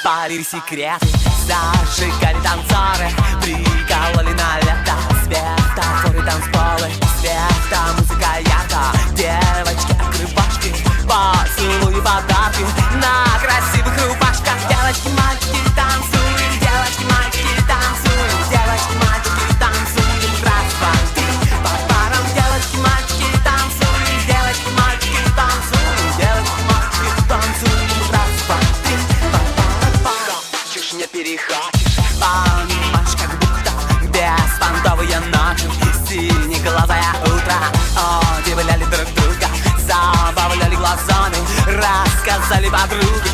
Запалили секреты, зажигали танцоры, прикололи на лето светофоры, танцполы, света, музыка ярко. Девочки, открывашки, поцелуи, подарки на красивых рубашках. Девочки, мальчики, танцуем, девочки, мальчики, танцуем, девочки, мальчики, танцуем, раз, два, три, по парам. Девочки, мальчики, танцуем, девочки, мальчики, танцуем, девочки, мальчики, танцуем, раз, два, три, не перехочешь, понимаешь, как будто беспонтовые ночи, синеглазое утро. Удивляли друг друга, забавляли глазами, рассказали подруги.